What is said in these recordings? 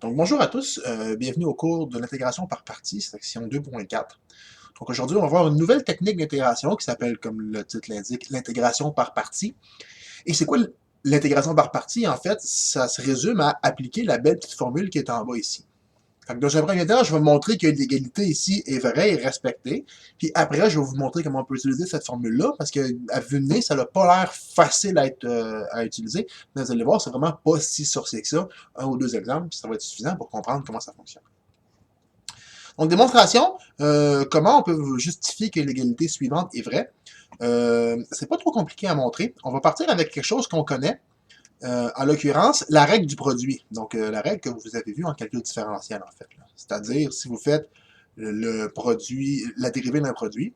Donc bonjour à tous, bienvenue au cours de l'intégration par partie, section 2.4. Donc aujourd'hui, on va voir une nouvelle technique d'intégration qui s'appelle, comme le titre l'indique, l'intégration par partie. Et c'est quoi l'intégration par partie? En fait, ça se résume à appliquer la belle petite formule qui est en bas ici. Fait que dans un premier temps, je vais vous montrer que l'égalité ici est vraie et respectée. Puis après, je vais vous montrer comment on peut utiliser cette formule-là, parce qu'à vue de nez, ça n'a pas l'air facile à utiliser. Mais vous allez voir, c'est vraiment pas si sorcier que ça. Un ou deux exemples, puis ça va être suffisant pour comprendre comment ça fonctionne. Donc, démonstration, comment on peut justifier que l'égalité suivante est vraie. C'est pas trop compliqué à montrer. On va partir avec quelque chose qu'on connaît. En l'occurrence, la règle du produit. Donc, la règle que vous avez vue en calcul différentiel, en fait. C'est-à-dire, si vous faites le produit, la dérivée d'un produit,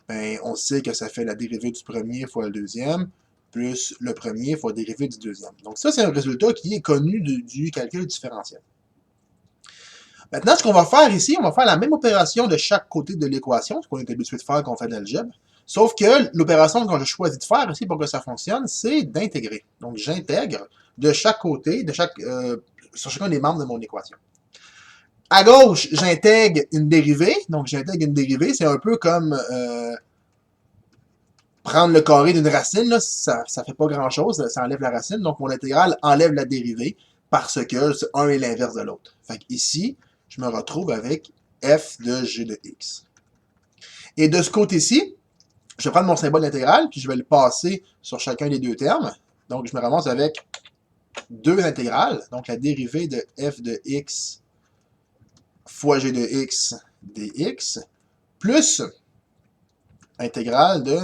ben, on sait que ça fait la dérivée du premier fois le deuxième, plus le premier fois la dérivée du deuxième. Donc, ça, c'est un résultat qui est connu du calcul différentiel. Maintenant, ce qu'on va faire ici, on va faire la même opération de chaque côté de l'équation, ce qu'on est habitué de faire quand on fait de l'algèbre. Sauf que l'opération que je choisis de faire ici pour que ça fonctionne, c'est d'intégrer. Donc, j'intègre de chaque côté, sur chacun des membres de mon équation. À gauche, j'intègre une dérivée. Donc, j'intègre une dérivée. C'est un peu comme prendre le carré d'une racine. Là, ça fait pas grand-chose. Ça enlève la racine. Donc, mon intégrale enlève la dérivée parce que un est l'inverse de l'autre. Fait que ici, je me retrouve avec f de g de x. Et de ce côté-ci, je vais prendre mon symbole d'intégrale, puis je vais le passer sur chacun des deux termes. Donc, je me ramasse avec deux intégrales. Donc, la dérivée de f de x fois g de x dx, plus intégrale de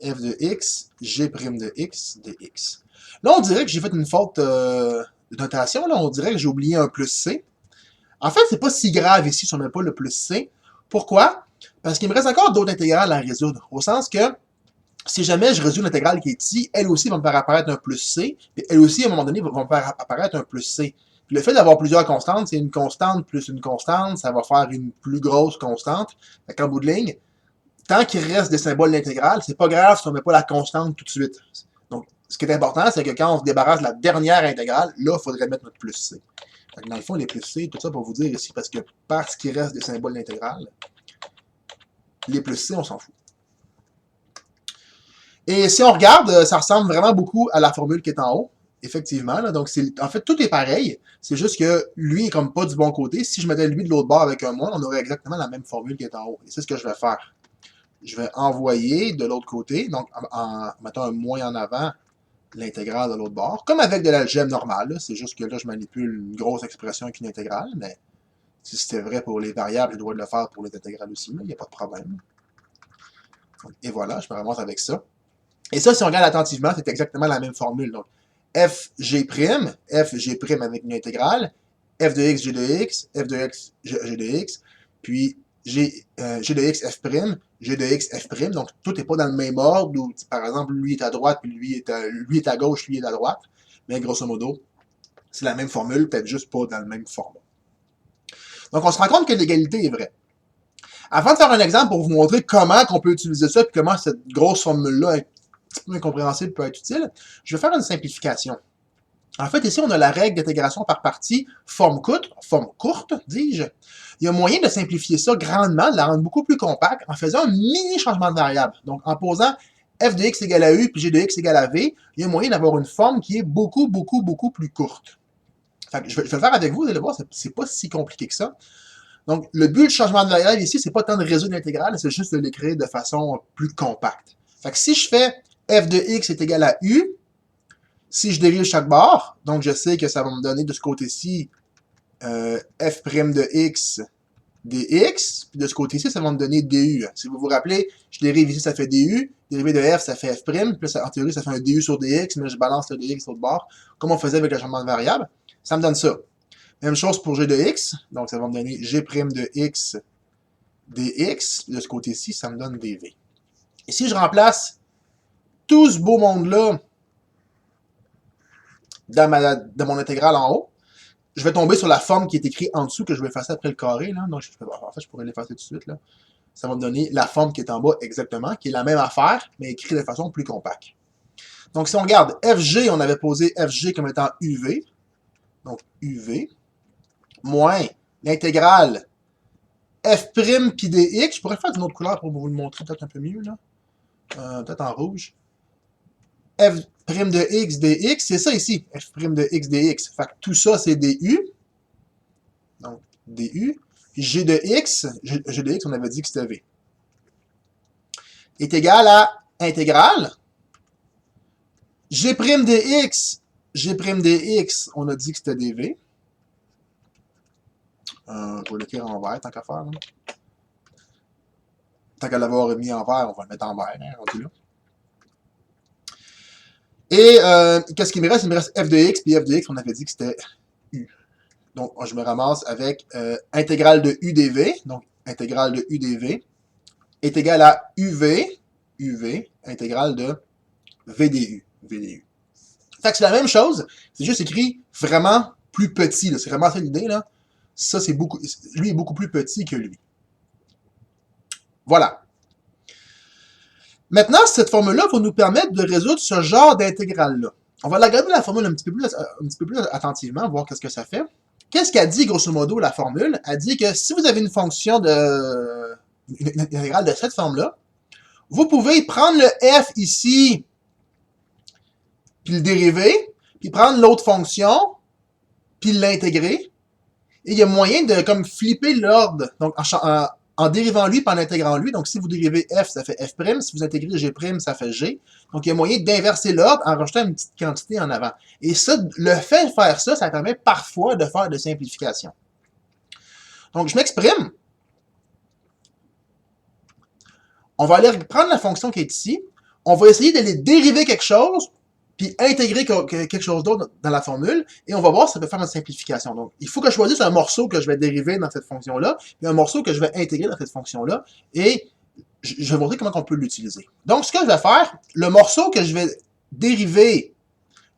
f de x, g' de x dx. Là, on dirait que j'ai fait une faute de notation. Là, on dirait que j'ai oublié un plus c. En fait, c'est pas si grave ici si on n'a pas le plus c. Pourquoi? Parce qu'il me reste encore d'autres intégrales à résoudre. Au sens que, si jamais je résous l'intégrale qui est ici, elle aussi va me faire apparaître un plus c, puis elle aussi, à un moment donné, va me faire apparaître un plus c. Puis le fait d'avoir plusieurs constantes, c'est une constante plus une constante, ça va faire une plus grosse constante. Fait qu'en bout de ligne, tant qu'il reste des symboles d'intégrale, c'est pas grave si on met pas la constante tout de suite. Donc, ce qui est important, c'est que quand on se débarrasse de la dernière intégrale, là, il faudrait mettre notre plus c. Fait que dans le fond, les plus c, tout ça pour vous dire ici, parce qu'il reste des symboles d'intégrale, les plus c, on s'en fout. Et si on regarde, ça ressemble vraiment beaucoup à la formule qui est en haut. Effectivement, là, donc en fait, tout est pareil. C'est juste que lui est comme pas du bon côté. Si je mettais lui de l'autre bord avec un moins, on aurait exactement la même formule qui est en haut. Et c'est ce que je vais faire. Je vais envoyer de l'autre côté, donc en mettant un moins en avant, l'intégrale de l'autre bord, comme avec de l'algèbre normale. C'est juste que là, je manipule une grosse expression avec une intégrale, mais si c'était vrai pour les variables, je dois le faire pour les intégrales aussi. Il n'y a pas de problème. Et voilà, je me ramasse avec ça. Et ça, si on regarde attentivement, c'est exactement la même formule. Donc, fg', fg' avec une intégrale, f de x, g de x, f de x, g de x, puis g de x, f', g de x, f'. Donc, tout n'est pas dans le même ordre, où, par exemple, lui est à droite, puis lui est à gauche, lui est à droite. Mais grosso modo, c'est la même formule, peut-être juste pas dans le même format. Donc, on se rend compte que l'égalité est vraie. Avant de faire un exemple pour vous montrer comment on peut utiliser ça, puis comment cette grosse formule-là est un petit peu incompréhensible peut être utile, je vais faire une simplification. En fait, ici, on a la règle d'intégration par partie forme courte, dis-je. Il y a moyen de simplifier ça grandement, de la rendre beaucoup plus compacte, en faisant un mini changement de variable. Donc, en posant f de x égale à u, puis g de x égale à v, il y a moyen d'avoir une forme qui est beaucoup plus courte. Fait que je vais le faire avec vous, vous allez voir, c'est pas si compliqué que ça. Donc, le but du changement de variable ici, c'est pas tant de résoudre l'intégrale, c'est juste de l'écrire de façon plus compacte. Fait que si je fais f de x est égal à u, si je dérive chaque barre, donc je sais que ça va me donner de ce côté-ci f' de x dx, puis de ce côté-ci, ça va me donner du. Si vous vous rappelez, je dérive ici, ça fait du, dérivé de f, ça fait f', puis en théorie, ça fait un du sur dx, mais je balance le dx l'autre bord, comme on faisait avec le changement de variable. Ça me donne ça. Même chose pour g de x, donc ça va me donner g' de x dx, de ce côté-ci, ça me donne dv. Et si je remplace tout ce beau monde-là dans mon intégrale en haut, je vais tomber sur la forme qui est écrite en dessous que je vais effacer après le carré. Là. Donc, en fait, je pourrais l'effacer tout de suite. Là. Ça va me donner la forme qui est en bas exactement, qui est la même affaire, mais écrite de façon plus compacte. Donc, si on regarde FG, on avait posé FG comme étant UV. Donc, UV. moins l'intégrale f' pi dx. Je pourrais faire d'une autre couleur pour vous le montrer peut-être un peu mieux, là. Peut-être en rouge. F' de x dx, c'est ça ici, f' de x dx. Fait que tout ça, c'est du. Donc, du. Puis g de x, on avait dit que c'était v. Est égal à intégrale. G' de x, on a dit que c'était dv. Je vais l'écrire en vert, tant qu'à faire. Là. Tant qu'à l'avoir mis en vert, on va le mettre en vert, hein, rendu là. Et qu'est-ce qu'il me reste? Il me reste f de x, puis f de x, on avait dit que c'était u. Donc, je me ramasse avec intégrale de u dv, donc intégrale de u dv, est égal à uv, intégrale de v du. Fait que c'est la même chose, c'est juste écrit vraiment plus petit, c'est vraiment ça l'idée, là. Ça, c'est beaucoup, lui est beaucoup plus petit que lui. Voilà. Maintenant, cette formule-là va nous permettre de résoudre ce genre d'intégrale-là. On va regarder la formule un petit peu plus attentivement, voir qu'est-ce que ça fait. Qu'est-ce qu'elle dit, grosso modo, la formule? Elle dit que si vous avez une fonction de... une intégrale de cette forme-là, vous pouvez prendre le f ici, puis le dériver, puis prendre l'autre fonction, puis l'intégrer. Et il y a moyen de comme flipper l'ordre. Donc, en dérivant lui, puis en intégrant lui. Donc, si vous dérivez f, ça fait f'. Si vous intégrez g', ça fait g. Donc, il y a moyen d'inverser l'ordre en rajoutant une petite quantité en avant. Et ça, le fait de faire ça, ça permet parfois de faire de simplification. Donc, je m'exprime. On va aller prendre la fonction qui est ici. On va essayer d'aller dériver quelque chose, puis intégrer quelque chose d'autre dans la formule, et on va voir si ça peut faire une simplification. Donc, il faut que je choisisse un morceau que je vais dériver dans cette fonction-là, puis un morceau que je vais intégrer dans cette fonction-là, et je vais vous montrer comment on peut l'utiliser. Donc, ce que je vais faire, le morceau que je vais dériver,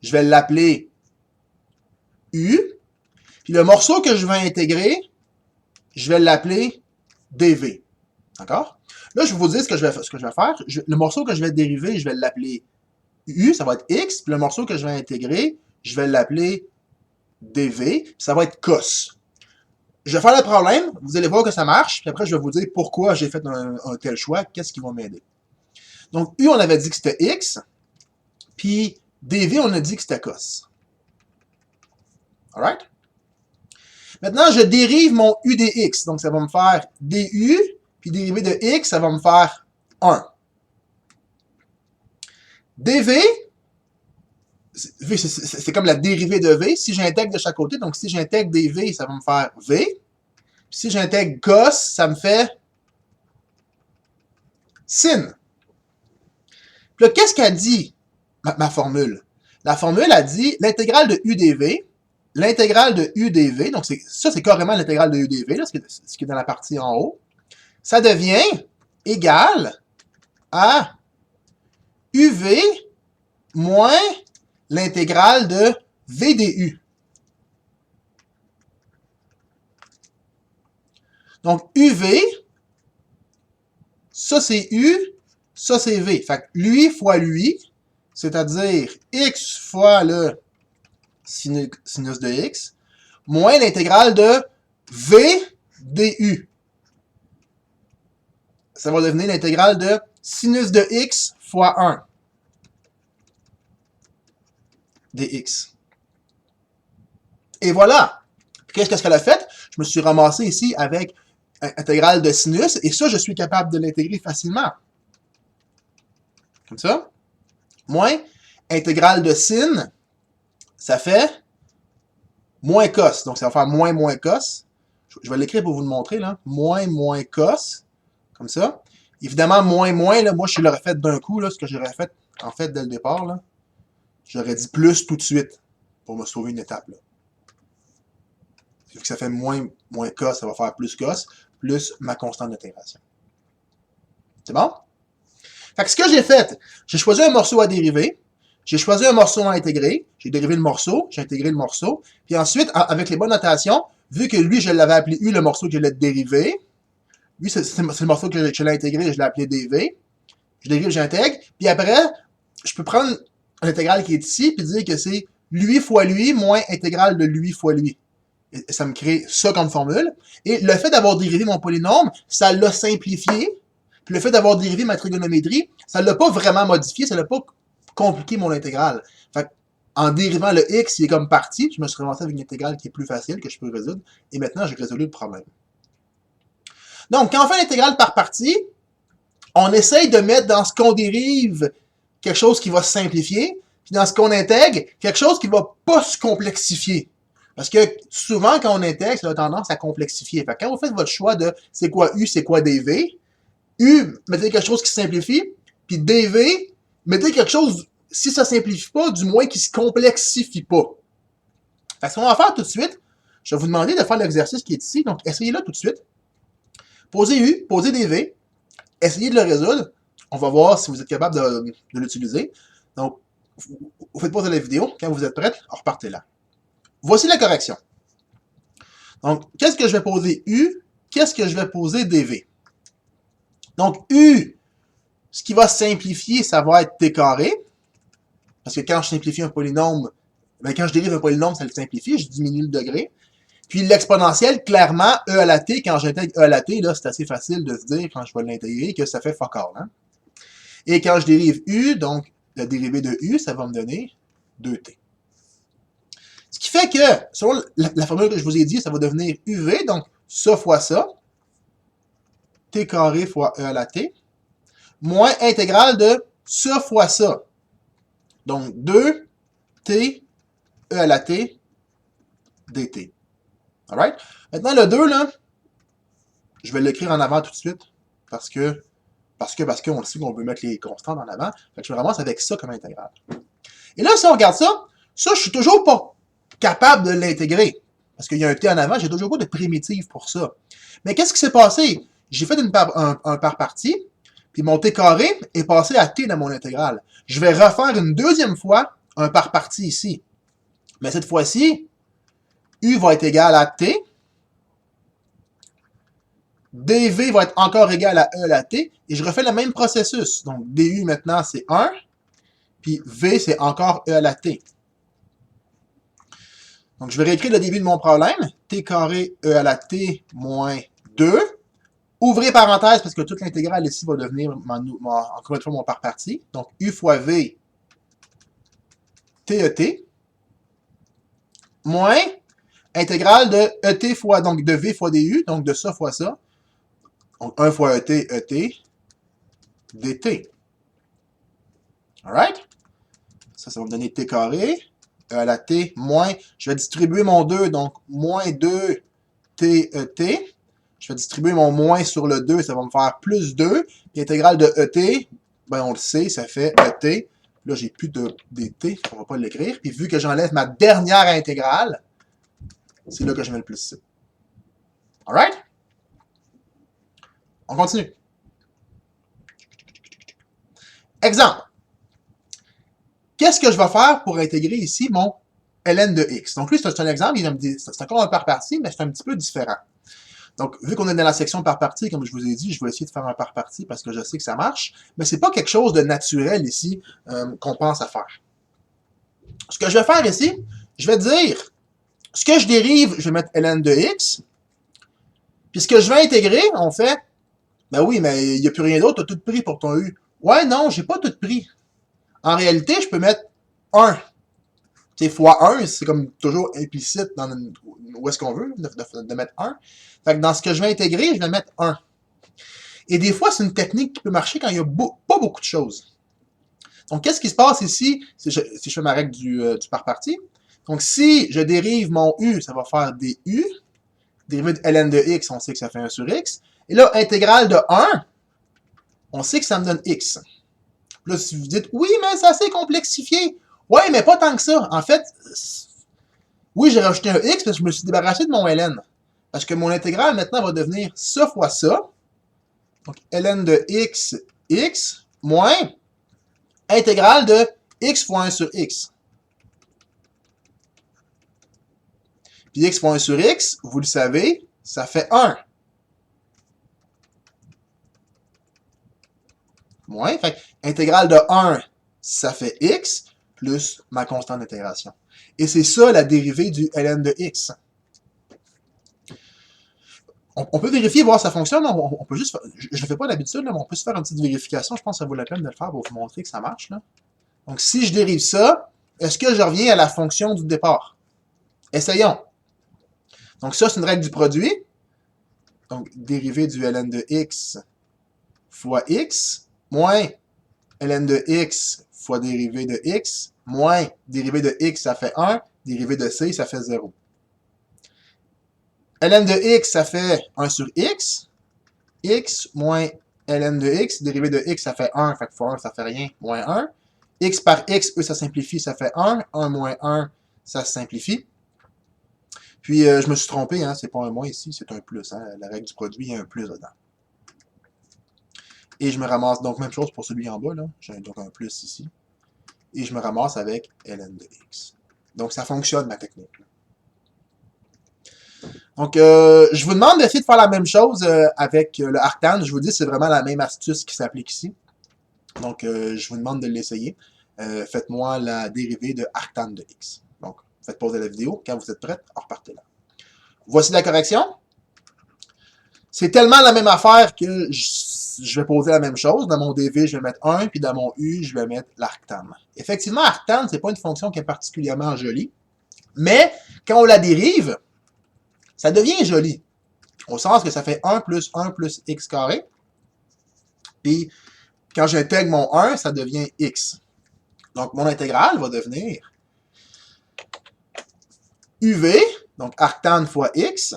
je vais l'appeler U, puis le morceau que je vais intégrer, je vais l'appeler dv. D'accord? Là, je vais vous dire ce que je vais faire. Le morceau que je vais dériver, je vais l'appeler U, ça va être X, puis le morceau que je vais intégrer, je vais l'appeler dv, puis ça va être cos. Je vais faire le problème, vous allez voir que ça marche, puis après je vais vous dire pourquoi j'ai fait un tel choix, qu'est-ce qui va m'aider. Donc U, on avait dit que c'était X, puis dv, on a dit que c'était cos. Alright? Maintenant, je dérive mon U dx, donc ça va me faire du, puis dérivé de x, ça va me faire 1. dv, c'est comme la dérivée de v. Si j'intègre de chaque côté, donc si j'intègre dv, ça va me faire v. Si j'intègre cos, ça me fait sin. Puis là, qu'est-ce qu'elle dit, ma formule? La formule a dit l'intégrale de u dv, l'intégrale de u dv, donc ça c'est carrément l'intégrale de u dv, là, ce qui est dans la partie en haut, ça devient égal à uv moins l'intégrale de v du. Donc, uv, ça c'est u, ça c'est v. Fait que lui fois lui, c'est-à-dire x fois le sinus de x, moins l'intégrale de v du. Ça va devenir l'intégrale de sinus de x fois 1 dx. Et voilà. Qu'est-ce qu'elle a fait? Je me suis ramassé ici avec intégrale de sinus, et ça, je suis capable de l'intégrer facilement. Comme ça. Moins intégrale de sin, ça fait moins cos. Donc, ça va faire moins cos. Je vais l'écrire pour vous le montrer, là. Moins cos. Comme ça. Évidemment, moins, là, moi, je l'aurais fait d'un coup, là, ce que j'aurais fait, en fait, dès le départ, là. J'aurais dit plus tout de suite pour me sauver une étape, là. Vu que ça fait moins cos, ça va faire plus cos, plus ma constante d'intégration. C'est bon? Fait que ce que j'ai fait, j'ai choisi un morceau à dériver, j'ai choisi un morceau à intégrer, j'ai dérivé le morceau, j'ai intégré le morceau, puis ensuite, avec les bonnes notations, vu que lui, je l'avais appelé U, le morceau que je l'ai dérivé, lui, c'est le morceau que je l'ai intégré, je l'ai appelé dv, je dérive, j'intègre, puis après, je peux prendre l'intégrale qui est ici, puis dire que c'est lui fois lui moins intégrale de lui fois lui. Et ça me crée ça comme formule. Et le fait d'avoir dérivé mon polynôme, ça l'a simplifié. Puis le fait d'avoir dérivé ma trigonométrie, ça l'a pas vraiment modifié, ça l'a pas compliqué mon intégrale. Fait en dérivant le x, il est comme parti, je me suis ramassé avec une intégrale qui est plus facile, que je peux résoudre, et maintenant j'ai résolu le problème. Donc, quand on fait l'intégrale par partie, on essaye de mettre dans ce qu'on dérive quelque chose qui va se simplifier, puis dans ce qu'on intègre, quelque chose qui va pas se complexifier. Parce que souvent, quand on intègre, ça a tendance à complexifier. Fait que quand vous faites votre choix de c'est quoi U, c'est quoi dV, U, mettez quelque chose qui simplifie, puis dV, mettez quelque chose, si ça simplifie pas, du moins qui se complexifie pas. Fait que ce qu'on va faire tout de suite, je vais vous demander de faire l'exercice qui est ici, donc essayez-le tout de suite. Posez U, posez dV, essayez de le résoudre. On va voir si vous êtes capable de l'utiliser. Donc, vous faites pause à la vidéo. Quand vous êtes prêts, repartez là. Voici la correction. Donc, qu'est-ce que je vais poser U? Qu'est-ce que je vais poser dV? Donc, U, ce qui va simplifier, ça va être T carré. Parce que quand je simplifie un polynôme, ben quand je dérive un polynôme, ça le simplifie, je diminue le degré. Puis l'exponentielle, clairement, E à la T, quand j'intègre E à la T, là, c'est assez facile de se dire, quand je vais l'intégrer, que ça fait fuck all. Hein? Et quand je dérive U, donc la dérivée de U, ça va me donner 2T. Ce qui fait que, selon la formule que je vous ai dit, ça va devenir UV, donc ça fois ça, T carré fois E à la T, moins intégrale de ça fois ça. Donc 2T E à la T dt. Alright? Maintenant, le 2, là, je vais l'écrire en avant tout de suite, parce qu'on le sait qu'on veut mettre les constantes en avant. Fait que je me ramasse avec ça comme intégrale. Et là, si on regarde ça, je suis toujours pas capable de l'intégrer. Parce qu'il y a un t en avant, j'ai toujours pas de primitive pour ça. Mais qu'est-ce qui s'est passé? J'ai fait un par partie, puis mon t carré est passé à t dans mon intégrale. Je vais refaire une deuxième fois un par partie ici. Mais cette fois-ci, u va être égal à t, dv va être encore égal à e à la t, et je refais le même processus. Donc, du maintenant, c'est 1, puis v, c'est encore e à la t. Donc, je vais réécrire le début de mon problème. T carré e à la t moins 2. Ouvrez parenthèse, parce que toute l'intégrale ici va devenir, encore une fois, mon par partie. Donc, u fois v, TET, moins intégrale de ET fois, donc de V fois DU, donc de ça fois ça. Donc 1 fois ET, dt. Alright? Ça va me donner T carré. E à la T moins, je vais distribuer mon 2, donc moins 2 TET. Je vais distribuer mon moins sur le 2, ça va me faire plus 2. L'intégrale de ET, ben on le sait, ça fait ET. Là, j'ai plus de dt, on va pas l'écrire. Puis vu que j'enlève ma dernière intégrale, c'est là que je mets le plus C. Alright? On continue. Exemple. Qu'est-ce que je vais faire pour intégrer ici mon ln de x? Donc lui, c'est un exemple, c'est encore un par partie, mais c'est un petit peu différent. Donc, vu qu'on est dans la section par partie, comme je vous ai dit, je vais essayer de faire un par partie parce que je sais que ça marche, mais c'est pas quelque chose de naturel ici qu'on pense à faire. Ce que je vais faire ici, je vais dire, ce que je dérive, je vais mettre ln de x, puis ce que je vais intégrer, on fait, ben oui, mais il n'y a plus rien d'autre, tu as tout pris pour ton u. Ouais, non, j'ai pas tout pris. En réalité, je peux mettre 1. C'est fois 1, c'est comme toujours implicite dans où est-ce qu'on veut de mettre 1. Fait que dans ce que je vais intégrer, je vais mettre 1. Et des fois, c'est une technique qui peut marcher quand il n'y a pas beaucoup de choses. Donc, qu'est-ce qui se passe ici si je fais ma règle du par partie? Donc, si je dérive mon u, ça va faire du. Dérivé de ln de x, on sait que ça fait 1 sur x. Et là, intégrale de 1, on sait que ça me donne x. Là, si vous dites, oui, mais c'est assez complexifié. Ouais, mais pas tant que ça. En fait, oui, j'ai rajouté un x parce que je me suis débarrassé de mon ln. Parce que mon intégrale, maintenant, va devenir ça fois ça. Donc, ln de x, x, moins intégrale de x fois 1 sur x. Puis x fois 1 sur x, vous le savez, ça fait 1. Moins, fait intégrale de 1, ça fait x, plus ma constante d'intégration. Et c'est ça la dérivée du ln de x. On peut vérifier, voir si ça fonctionne. On peut juste je ne le fais pas d'habitude, mais on peut se faire une petite vérification. Je pense que ça vaut la peine de le faire pour vous montrer que ça marche. Là. Donc, si je dérive ça, est-ce que je reviens à la fonction du départ? Essayons. Donc, ça, c'est une règle du produit. Donc, dérivée du ln de x fois x, moins ln de x fois dérivée de x, moins dérivée de x, ça fait 1, dérivée de c, ça fait 0. ln de x, ça fait 1 sur x. X moins ln de x, dérivée de x, ça fait 1, fait que fois 1, ça fait rien, moins 1. X par x, eux, ça simplifie, ça fait 1. 1 moins 1, ça se simplifie. Puis, je me suis trompé, hein, c'est pas un moins ici, c'est un plus. Hein, la règle du produit, il y a un plus dedans. Et je me ramasse, donc même chose pour celui en bas, là. J'ai donc un plus ici. Et je me ramasse avec ln de x. Donc, ça fonctionne, ma technique. Donc, je vous demande d'essayer de faire la même chose avec le arctan. Je vous dis, c'est vraiment la même astuce qui s'applique ici. Donc, je vous demande de l'essayer. Faites-moi la dérivée de arctan de x. Donc, faites pauser la vidéo. Quand vous êtes prêts, repartez là. Voici la correction. C'est tellement la même affaire que je vais poser la même chose. Dans mon dv, je vais mettre 1, puis dans mon u, je vais mettre l'arctan. Effectivement, arctan, c'est pas une fonction qui est particulièrement jolie. Mais, quand on la dérive, ça devient joli. Au sens que ça fait 1 plus x carré. Puis, quand j'intègre mon 1, ça devient x. Donc, mon intégrale va devenir uv, donc arctan fois x.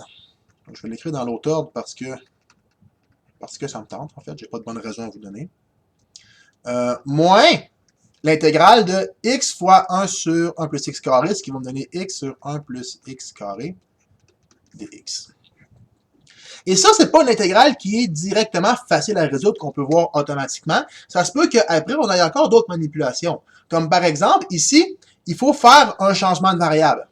Donc, je vais l'écrire dans l'autre ordre parce que ça me tente, en fait. J'ai pas de bonne raison à vous donner. Moins l'intégrale de x fois 1 sur 1 plus x carré, ce qui va me donner x sur 1 plus x carré dx. Et ça, c'est pas une intégrale qui est directement facile à résoudre, qu'on peut voir automatiquement. Ça se peut qu'après, on ait encore d'autres manipulations. Comme par exemple, ici, il faut faire un changement de variable.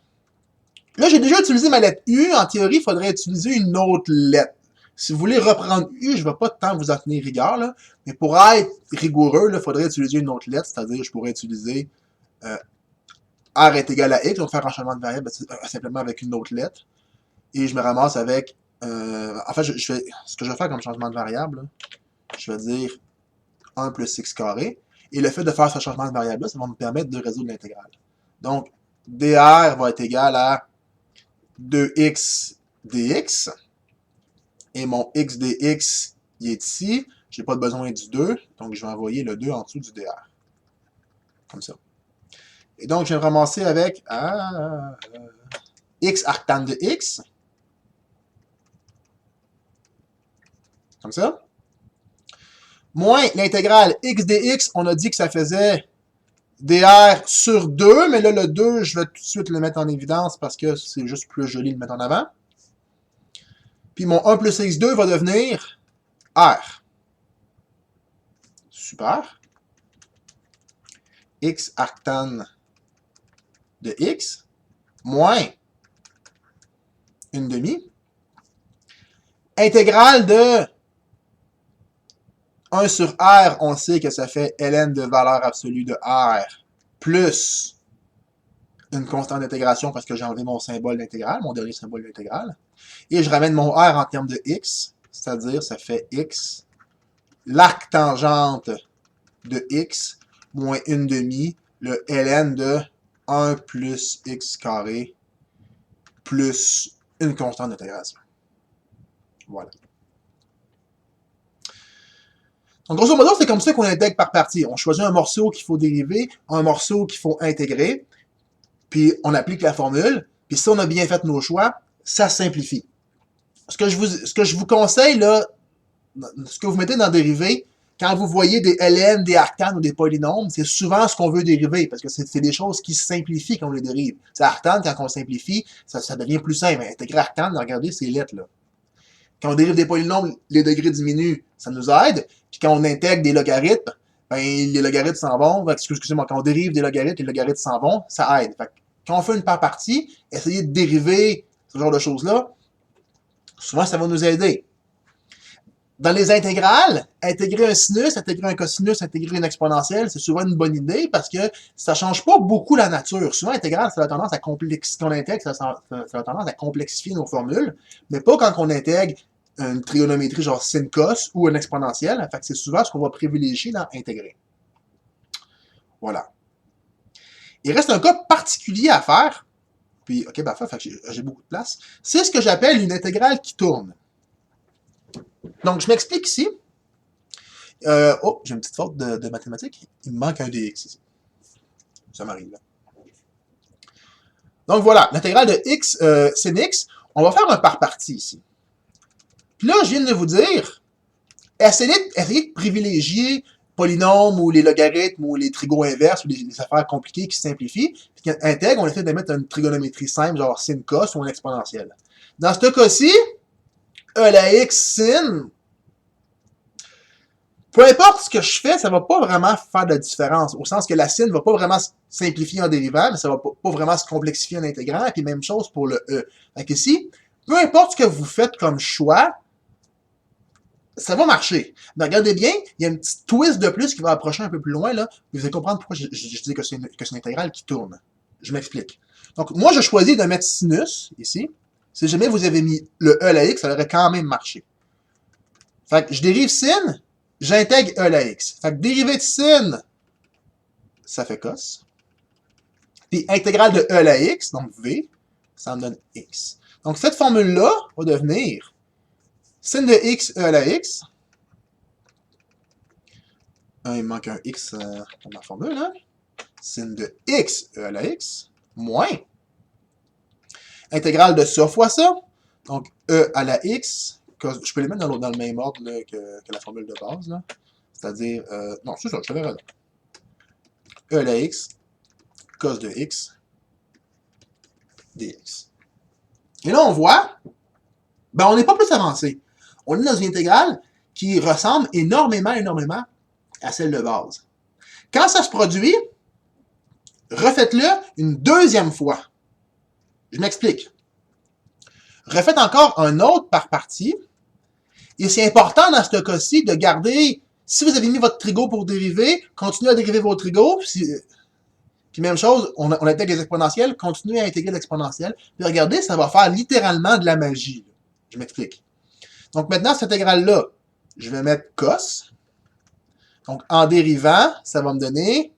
Là, j'ai déjà utilisé ma lettre U. En théorie, il faudrait utiliser une autre lettre. Si vous voulez reprendre U, je ne vais pas tant vous en tenir rigueur, là, mais pour être rigoureux, il faudrait utiliser une autre lettre, c'est-à-dire je pourrais utiliser R est égal à X, donc faire un changement de variable simplement avec une autre lettre. Et je me ramasse avec... en fait, ce que je vais faire comme changement de variable, là, je vais dire 1 plus x carré. Et le fait de faire ce changement de variable-là, ça va me permettre de résoudre l'intégrale. Donc, dr va être égal à 2x dx. Et mon x dx, il est ici. Je n'ai pas besoin du 2, donc je vais envoyer le 2 en dessous du dr. Comme ça. Et donc, je vais me ramasser avec x arctan de x. Comme ça. Moins l'intégrale x dx, on a dit que ça faisait dr sur 2, mais là, le 2, je vais tout de suite le mettre en évidence parce que c'est juste plus joli de le mettre en avant. Puis mon 1 plus x2 va devenir r. Super. X arctan de x moins une demi. Intégrale de 1 sur r, on sait que ça fait ln de valeur absolue de r plus une constante d'intégration parce que j'ai enlevé mon symbole d'intégrale, mon dernier symbole d'intégrale. Et je ramène mon r en termes de x, c'est-à-dire ça fait x, l'arc tangente de x, moins une demi, le ln de 1 plus x carré, plus une constante d'intégration. Voilà. Donc, grosso modo, c'est comme ça qu'on intègre par partie. On choisit un morceau qu'il faut dériver, un morceau qu'il faut intégrer, puis on applique la formule, puis si on a bien fait nos choix, ça simplifie. Ce que je vous conseille, là, ce que vous mettez dans dérivé, quand vous voyez des ln, des arctans ou des polynômes, c'est souvent ce qu'on veut dériver, parce que c'est des choses qui se simplifient quand on les dérive. C'est arctan, quand on simplifie, ça devient plus simple. Intégrer arctan, regardez ces lettres-là. Quand on dérive des polynômes, les degrés diminuent, ça nous aide. Puis quand on intègre des logarithmes, ben, les logarithmes s'en vont. Excusez-moi, quand on dérive des logarithmes, les logarithmes s'en vont, ça aide. Fait que quand on fait une par partie, essayer de dériver ce genre de choses-là, souvent ça va nous aider. Dans les intégrales, intégrer un sinus, intégrer un cosinus, intégrer une exponentielle, c'est souvent une bonne idée parce que ça change pas beaucoup la nature. Souvent, l'intégrale, ça a tendance à complexifier, ça a tendance à complexifier nos formules, mais pas quand on intègre une trigonométrie genre sin cos ou une exponentielle. Fait que c'est souvent ce qu'on va privilégier dans intégrer. Voilà. Il reste un cas particulier à faire. Puis, ok, parfait, fait que j'ai beaucoup de place. C'est ce que j'appelle une intégrale qui tourne. Donc, je m'explique ici. Oh, j'ai une petite faute de mathématiques. Il me manque un dx ici. Ça m'arrive là. Donc voilà, l'intégrale de x, sin x, on va faire un par partie ici. Puis là, je viens de vous dire, essayez de privilégier polynômes ou les logarithmes ou les trigos inverses ou les affaires compliquées qui se simplifient. Puis qu'intègre, on essaie de mettre une trigonométrie simple, genre sin cos ou une exponentielle. Dans ce cas-ci, e la x sin, peu importe ce que je fais, ça va pas vraiment faire de la différence, au sens que la sin va pas vraiment simplifier en dérivant, mais ça va pas vraiment se complexifier en intégrant, et puis même chose pour le e. Donc ici, peu importe ce que vous faites comme choix, ça va marcher. Mais regardez bien, il y a une petite twist de plus qui va approcher un peu plus loin, là. Vous allez comprendre pourquoi je dis que c'est une intégrale qui tourne. Je m'explique. Donc, moi, je choisis de mettre sinus, ici. Si jamais vous avez mis le e à la x, ça aurait quand même marché. Fait que je dérive sin, j'intègre e à la x. Fait que dérivée de sin, ça fait cos. Puis intégrale de e à la x, donc v, ça me donne x. Donc, cette formule-là va devenir sin de x, e à la x. Il me manque un x dans ma formule, hein? Sin de x, e à la x, moins. Intégrale de ça fois ça. Donc, e à la x. Je peux les mettre dans le même ordre là, que la formule de base. C'est-à-dire, non, c'est ça, je te verrai là. E à la x, cos de x, dx. Et là, on voit, ben, on n'est pas plus avancé. On est dans une intégrale qui ressemble énormément à celle de base. Quand ça se produit, refaites-le une deuxième fois. Je m'explique. Refaites encore un autre par partie. Et c'est important dans ce cas-ci de garder, si vous avez mis votre trigo pour dériver, continuez à dériver vos trigos. Puis même chose, on intègre les exponentielles, continuez à intégrer l'exponentielle. Puis regardez, ça va faire littéralement de la magie. Je m'explique. Donc maintenant, cette intégrale-là, je vais mettre cos. Donc en dérivant, ça va me donner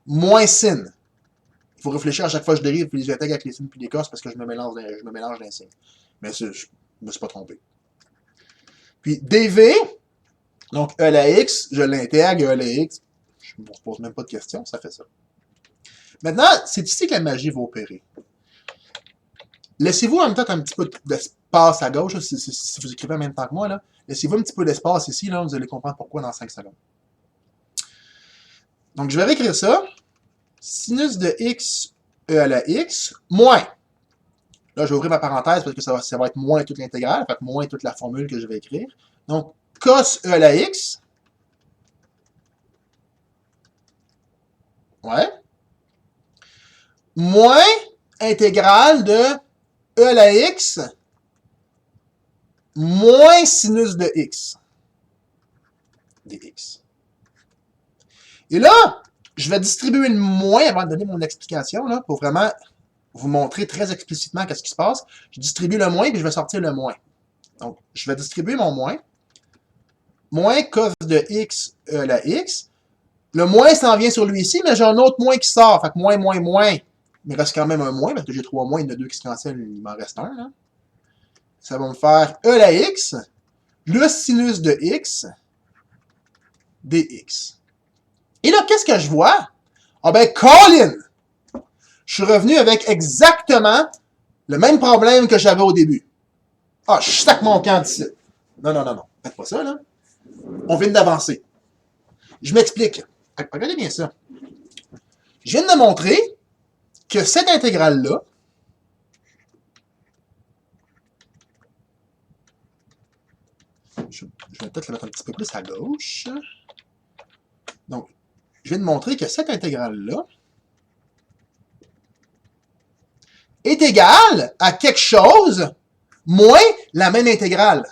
moins sin. Il faut réfléchir à chaque fois que je dérive, puis j'intègre avec les sin puis les cos parce que je me mélange d'un signe. Mais je me suis pas trompé. Puis dv, donc e à la x, je l'intègre, e à la x, je ne vous pose même pas de questions, ça fait ça. Maintenant, c'est ici que la magie va opérer. Laissez-vous en même temps un petit peu d'espace à gauche, là, si vous écrivez en même temps que moi, là. Laissez-vous un petit peu d'espace ici, là, vous allez comprendre pourquoi dans 5 secondes. Donc, je vais réécrire ça. Sinus de x, e à la x, moins. Là, je vais ouvrir ma parenthèse parce que ça va être moins toute l'intégrale, fait que moins toute la formule que je vais écrire. Donc, cos e à la x. Ouais. Moins intégrale de e à la x moins sinus de x dx. Et là, je vais distribuer le moins avant de donner mon explication, là, pour vraiment vous montrer très explicitement qu'est-ce qui se passe. Je distribue le moins, puis je vais sortir le moins. Donc, je vais distribuer mon moins. Moins cos de x, e à la x. Le moins s'en vient sur lui ici, mais j'ai un autre moins qui sort. Fait que moins. Il me reste quand même un moins, parce que j'ai 3 moins, il y en a 2 qui se cancellent, il m'en reste un. Là. Ça va me faire e à la x, le sinus de x, dx. Et là, qu'est-ce que je vois? Ah ben, Colin! Je suis revenu avec exactement le même problème que j'avais au début. Ah, je sac mon camp d'ici. Non. Faites pas ça, là. On vient d'avancer. Je m'explique. Regardez bien ça. Je viens de montrer que cette intégrale-là, je vais peut-être la mettre un petit peu plus à gauche. Donc, je viens de montrer que cette intégrale-là est égale à quelque chose moins la même intégrale.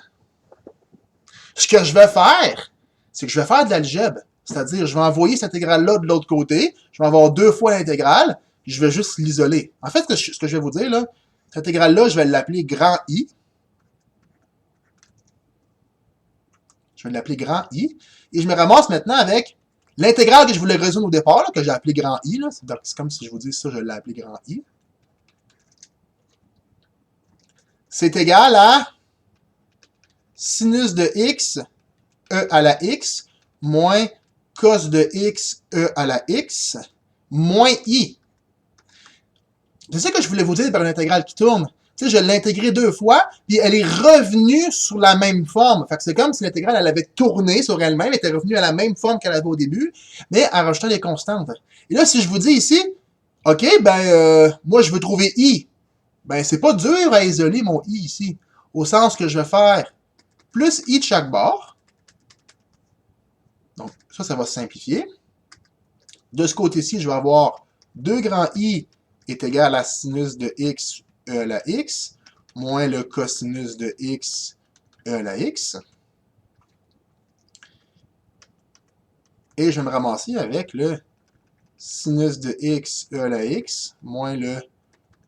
Ce que je vais faire, c'est que je vais faire de l'algèbre. C'est-à-dire, je vais envoyer cette intégrale-là de l'autre côté. Je vais avoir 2 fois l'intégrale. Je vais juste l'isoler. En fait, ce que je vais vous dire, là, cette intégrale-là, je vais l'appeler grand I. Je vais l'appeler grand I. Et je me ramasse maintenant avec l'intégrale que je voulais résoudre au départ, là, que j'ai appelé grand I. C'est comme si je vous dis ça, je l'ai appelé grand I. C'est égal à sinus de x, e à la x, moins cos de x, e à la x, moins i. C'est ça que je voulais vous dire par une intégrale qui tourne. Tu sais, je l'ai intégrée 2 fois, puis elle est revenue sous la même forme. Fait que c'est comme si l'intégrale, elle avait tourné sur elle-même, elle était revenue à la même forme qu'elle avait au début, mais en rajoutant des constantes. Et là, si je vous dis ici, OK, moi, je veux trouver i. Ben, c'est pas dur à isoler mon i ici. Au sens que je vais faire plus i de chaque bord. Donc, ça va se simplifier. De ce côté-ci, je vais avoir 2 grands i est égal à sinus de x, e à la x, moins le cosinus de x, e à la x. Et je vais me ramasser avec le sinus de x, e à la x, moins le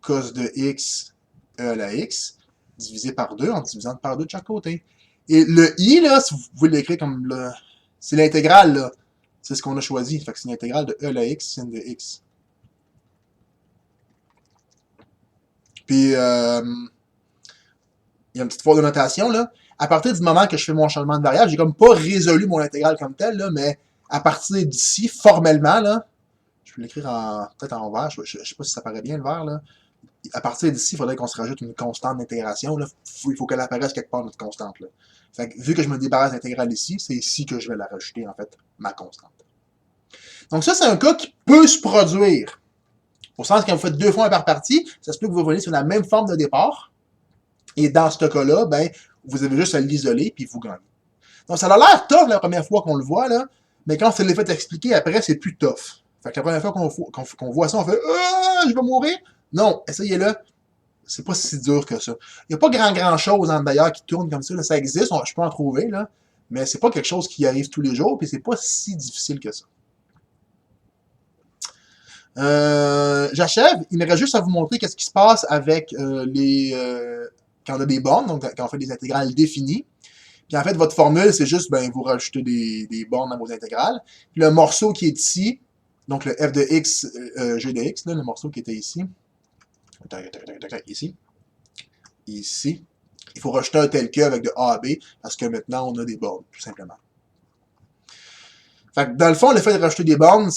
cos de x, e à la x, divisé par 2 en divisant par 2 de chaque côté. Et le i, là, si vous pouvez l'écrire comme le... c'est l'intégrale, là. C'est ce qu'on a choisi. Fait que c'est l'intégrale de e à la x, sin de x. Puis, il y a une petite faute de notation, là. À partir du moment que je fais mon changement de variable, j'ai comme pas résolu mon intégrale comme tel, là, mais à partir d'ici, formellement, là, je vais l'écrire peut-être en vert, je sais pas si ça paraît bien le vert, là. À partir d'ici, il faudrait qu'on se rajoute une constante d'intégration, là. Il faut qu'elle apparaisse quelque part, notre constante, là. Fait que, vu que je me débarrasse d'intégrale ici, c'est ici que je vais la rajouter, en fait, ma constante. Donc ça, c'est un cas qui peut se produire. Au sens, quand vous faites 2 fois un par partie, ça se peut que vous reveniez sur la même forme de départ. Et dans ce cas-là, ben, vous avez juste à l'isoler, puis vous gagnez. Donc, ça a l'air tough la première fois qu'on le voit, là, mais quand on se l'est fait expliquer après, c'est plus tough. Fait que la première fois qu'on voit ça, on fait « je vais mourir ». Non, essayez-le. C'est pas si dur que ça. Il n'y a pas grand chose en d'ailleurs qui tourne comme ça. Là. Ça existe, je peux en trouver, là, mais c'est pas quelque chose qui arrive tous les jours, puis c'est pas si difficile que ça. J'achève. Il me reste juste à vous montrer qu'est-ce qui se passe avec quand on a des bornes, donc quand on fait des intégrales définies. Puis en fait, votre formule, c'est juste, vous rajoutez des bornes dans vos intégrales. Puis le morceau qui est ici, donc le f de x, g de x, là, le morceau qui était ici, ici, il faut rajouter un tel que avec de A à B, parce que maintenant, on a des bornes, tout simplement. Fait que dans le fond, le fait de rajouter des bornes,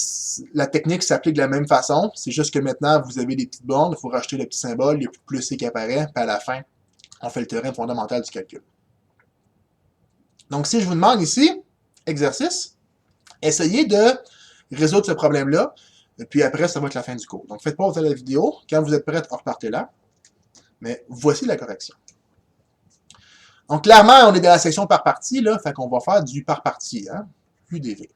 la technique s'applique de la même façon. C'est juste que maintenant, vous avez des petites bornes, il faut rajouter le petit symbole, il y a plus C qui apparaît, puis à la fin, on fait le théorème fondamental du calcul. Donc, si je vous demande ici, exercice, essayez de résoudre ce problème-là, puis après, ça va être la fin du cours. Donc, faites pause à la vidéo. Quand vous êtes prêts, repartez là. Mais voici la correction. Donc, clairement, on est dans la section par partie, là, fait qu'on va faire du par partie, hein, UDV.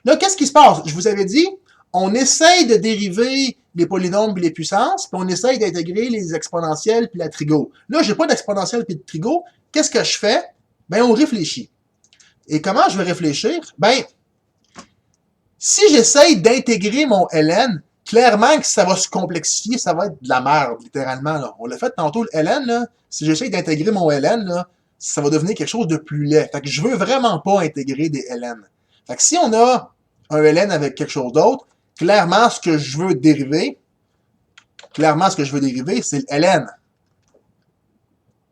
Là, qu'est-ce qui se passe? Je vous avais dit, on essaye de dériver les polynômes et les puissances, puis on essaye d'intégrer les exponentielles puis la trigo. Là, j'ai pas d'exponentielle puis de trigo. Qu'est-ce que je fais? On réfléchit. Et comment je vais réfléchir? Si j'essaye d'intégrer mon ln, clairement que ça va se complexifier, ça va être de la merde, littéralement. Là. On l'a fait tantôt, le ln, là. Si j'essaye d'intégrer mon ln, là, ça va devenir quelque chose de plus laid. Fait que je veux vraiment pas intégrer des ln. Fait que si on a un ln avec quelque chose d'autre, clairement, ce que je veux dériver, c'est le ln.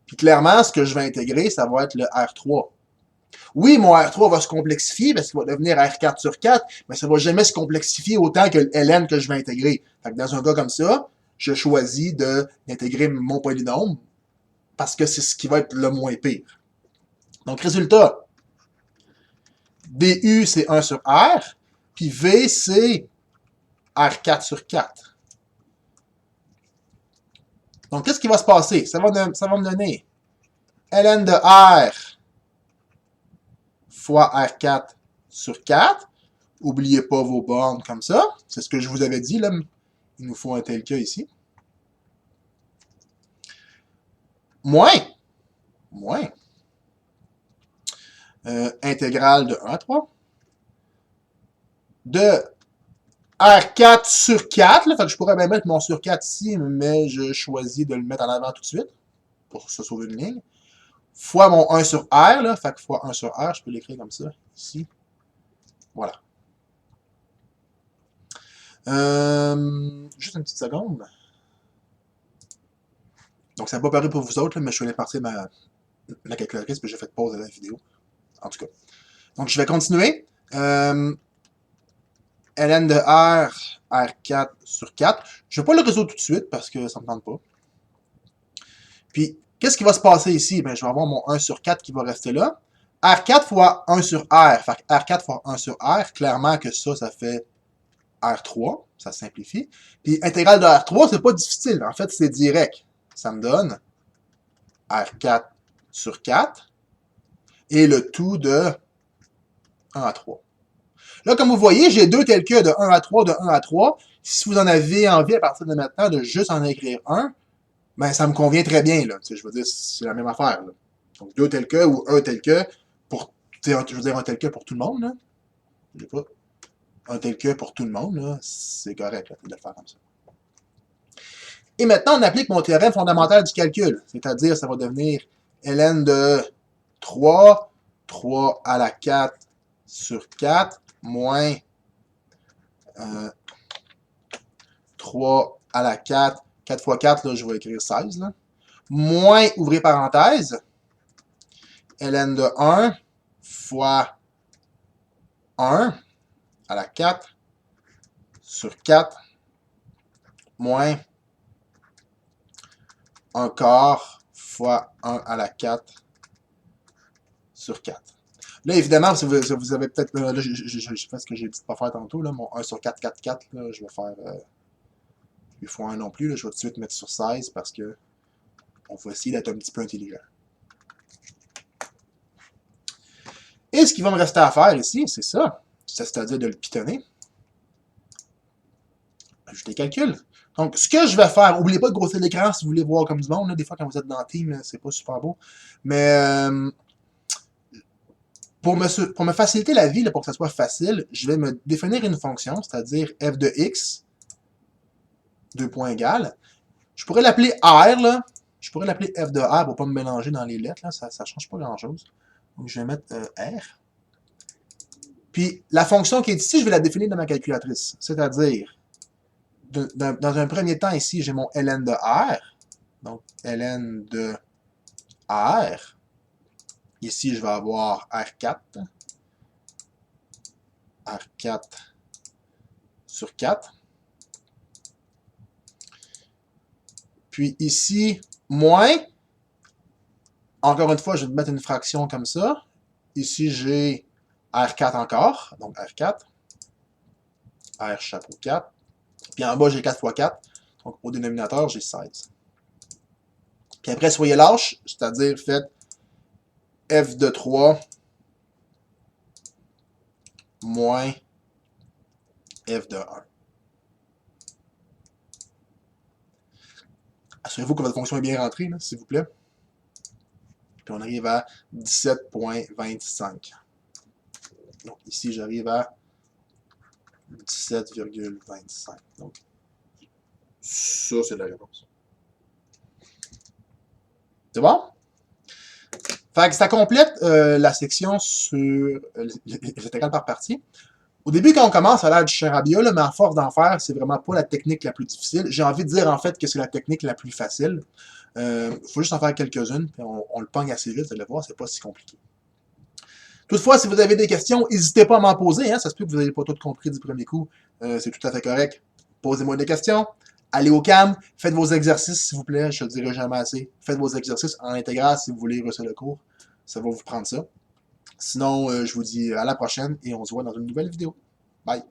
Puis clairement, ce que je vais intégrer, ça va être le R3. Oui, mon R3 va se complexifier parce qu'il va devenir R4 sur 4, mais ça ne va jamais se complexifier autant que le ln que je vais intégrer. Fait que dans un cas comme ça, je choisis d'intégrer mon polynôme parce que c'est ce qui va être le moins pire. Donc, résultat, du, c'est 1 sur R, puis V, c'est R4 sur 4. Donc, qu'est-ce qui va se passer? Ça va me donner ln de R fois R4 sur 4. N'oubliez pas vos bornes comme ça. C'est ce que je vous avais dit, là. Il nous faut un tel cas ici. Moins. Intégrale de 1 à 3. De R4 sur 4. Là, fait que je pourrais même mettre mon sur 4 ici, mais je choisis de le mettre en avant tout de suite. Pour se sauver une ligne. fois mon 1 sur R, là, fait que fois 1 sur R, je peux l'écrire comme ça, ici. Voilà. Juste une petite seconde. Donc, ça n'a pas paru pour vous autres, là, mais je suis allé partir ma calculatrice, puis j'ai fait pause à la vidéo. En tout cas. Donc, je vais continuer. ln de R, R4 sur 4. Je ne vais pas le résoudre tout de suite parce que ça ne me tente pas. Puis, qu'est-ce qui va se passer ici? Ben, je vais avoir mon 1 sur 4 qui va rester là. R4 fois 1 sur R. Fait que R4 fois 1 sur R, clairement que ça fait R3. Ça simplifie. Puis, intégrale de R3, c'est pas difficile. En fait, c'est direct. Ça me donne R4 sur 4 et le tout de 1 à 3. Là, comme vous voyez, j'ai deux tels que de 1 à 3, de 1 à 3. Si vous en avez envie à partir de maintenant de juste en écrire un, ben ça me convient très bien. Là. Je veux dire, c'est la même affaire. Là. Donc, deux tels que ou un tel que pour. Je veux dire un tel que pour tout le monde. Là. Je sais pas. Un tel que pour tout le monde, c'est correct là, de le faire comme ça. Et maintenant, on applique mon théorème fondamental du calcul. C'est-à-dire, ça va devenir ln de 3 à la 4 sur 4, moins 3 à la 4, 4 fois 4, là, je vais écrire 16, là, moins, ouvrez parenthèse, ln de 1 fois 1 à la 4 sur 4, moins 1 quart fois 1 à la 4 sur 4. Là, évidemment, vous avez peut-être... là, je fais ce que j'ai dit de ne pas faire tantôt. Là, mon 1 sur 4, 4, 4, là, je vais faire 8 fois 1 non plus. Là, je vais tout de suite mettre sur 16 parce que on va essayer d'être un petit peu intelligent. Et ce qu'il va me rester à faire ici, c'est ça. C'est-à-dire de le pitonner. Je les calcule. Donc, ce que je vais faire, n'oubliez pas de grossir l'écran si vous voulez voir comme du monde. Là, des fois, quand vous êtes dans Team, c'est pas super beau. Mais pour me faciliter la vie, là, pour que ça soit facile, je vais me définir une fonction, c'est-à-dire f de x, 2 points égales. Je pourrais l'appeler R, là. Je pourrais l'appeler f de R pour pas me mélanger dans les lettres, là. Ça ne change pas grand-chose. Donc, je vais mettre R. Puis, la fonction qui est ici, je vais la définir dans ma calculatrice. C'est-à-dire, dans un premier temps, ici, j'ai mon ln de R. Donc, ln de R. Ici, je vais avoir R4. R4 sur 4. Puis ici, moins. Encore une fois, je vais mettre une fraction comme ça. Ici, j'ai R4 encore. Donc, R4. R chapeau 4. Puis en bas, j'ai 4 fois 4. Donc, au dénominateur, j'ai 16. Puis après, soyez lâche, c'est-à-dire faites f de 3 moins f de 1. Assurez-vous que votre fonction est bien rentrée, s'il vous plaît. Puis on arrive à 17,25. Donc ici, j'arrive à 17,25. Donc, ça, c'est la réponse. C'est bon? Fait que ça complète la section sur les intégrales par partie. Au début, quand on commence, ça a l'air du charabia, mais à force d'en faire, c'est vraiment pas la technique la plus difficile. J'ai envie de dire, en fait, que c'est la technique la plus facile. Faut juste en faire quelques-unes, puis on le pogne assez vite, vous allez voir, c'est pas si compliqué. Toutefois, si vous avez des questions, n'hésitez pas à m'en poser. Hein, ça se peut que vous n'ayez pas tout compris du premier coup. C'est tout à fait correct. Posez-moi des questions. Allez au CAM. Faites vos exercices, s'il vous plaît. Je ne le dirai jamais assez. Faites vos exercices en intégral si vous voulez réussir le cours. Ça va vous prendre ça. Sinon, je vous dis à la prochaine et on se voit dans une nouvelle vidéo. Bye!